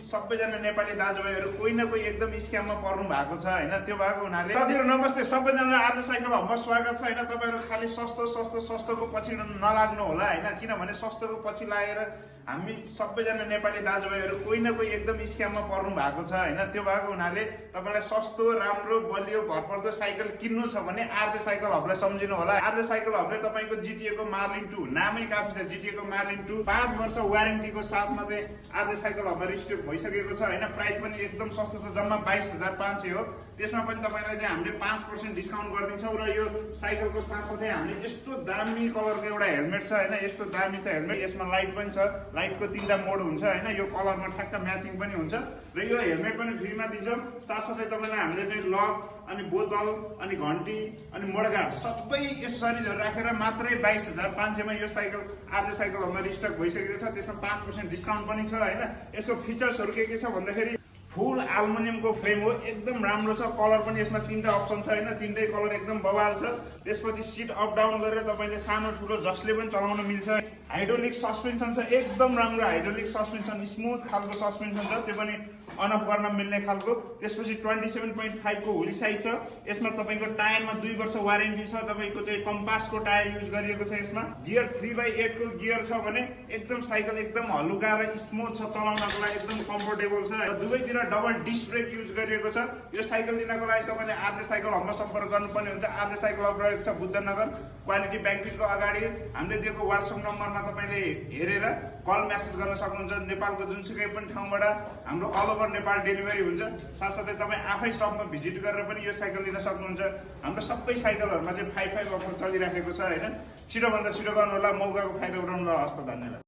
सबैजना नेपाली दाजुभाइहरू कोही न कोही एकदम स्क्याममा पर्नु भएको छ हैन। त्यो भएको हुनाले साथीहरू नमस्ते, सबैजनालाई आर्ज साइकल हबमा स्वागत छ हैन। तपाईहरु खाली सस्तोको पछि नलाग्नु होला हैन, किनभने सस्तोको पछि लागेर हामी सबैजना नेपाली दाजुभाइहरू कोही न कोही एकदम स्क्याममा पर्नु भएको छ हैन। त्यो भएको हुनाले तपाईलाई सस्तो, राम्रो, बलियो, भरपर्दो साइकल किन्नु छ भने आर्ज साइकल हबलाई सम्झिनु होला। आर्ज साइकल हबले तपाईको जीटीए को मार्लिन 2 नामै काफी छ। जीटीए को मार्लिन 2 5 वर्ष वारेन्टीको साथमा चाहिँ आर्ज साइकल हबमा रिस्टक भइसकेको छ हैन। प्राइस पनि एकदम सस्तो छ, जम्मा 22,500 हो। त्यसमा पनि तपाईलाई चाहिँ हामीले 5% डिस्काउन्ट गर्दिन्छौँ र यो साइकलको साथसाथै हामीले यस्तो दामी कलरको एउटा हेलमेट छ हैन। यस्तो दामी छ हेलमेट, यसमा लाइट पनि छ, लाइटको 3टा मोड हुन्छ हैन। यो कलरमा ठ्याक्क म्याचिङ पनि हुन्छ र यो हेलमेट पनि फ्रीमा दिन्छौँ। साथसाथै तपाईलाई हामीले चाहिँ लक अनि बोतल अनि घन्टी अनि मोडगार्ड सबै एसेसरिजहरु राखेर मात्रै 22,500 मा यो साइकल आर्ज साइकलहरुमा रिस्टक भइसकेको छ। त्यसमा 5% डिस्काउन्ट पनि छ हैन। यसको फिचर्सहरु के छ भन्दाखेरि फुल एल्युमिनियमको फ्रेम हो, एकदम राम्रो छ। कलर पनि यसमा 3टा अप्सन छ हैन, 3टै कलर एकदम बवाल छ। त्यसपछि सिट अप डाउन गरेर तपाईले सानो ठुलो जसले पनि चलाउन मिल्छ। हाइड्रोलिक सस्पेन्सन छ, एकदम राम्रो हाइड्रोलिक सस्पेन्सन, स्मुथ खालको सस्पेन्सन छ, त्यो पनि अन अफ गर्न मिल्ने खालको। त्यसपछि 27.5 को हुइल साइज छ। यसमा तपाईको टायरमा 2 वर्ष वारेन्टी छ। तपाईको चाहिँ कम्पासको टायर युज गरिएको छ। यसमा गियर 3/8 को गियर छ भने एकदम साइकल एकदम हलुका र स्मुथ छ, चलाउनको लागि एकदम कम्फर्टेबल छ र दुवैतिर डबल डिस्क ब्रेक युज गरिएको छ। यो साइकल लिनको लागि तपाईले आर्ज साइकल हबमा सम्पर्क गर्नुपर्ने हुन्छ। आर्ज साइकल हब रहेको छ बुद्धनगर क्वालिटी ब्याङ्किङको अगाडि। हामीले दिएको WhatsApp नम्बरमा तपाईले हेरेर कल मेसेज गर्न सक्नुहुन्छ। नेपालको जुनसुकै पनि ठाउँबाट हाम्रो अल ओभर नेपाल डेलिभरी हुन्छ। साथसाथै तपाई आफै शपमा भिजिट गरेर पनि यो साइकल लिन सक्नुहुन्छ। हाम्रो सबै साइकलहरुमा चाहिँ 5/5 अफर चलिराखेको छ हैन। छिटो भन्दा छिटो गर्नु होला, मौकाको फाइदा उठाउनु होला। हस्त, धन्यवाद।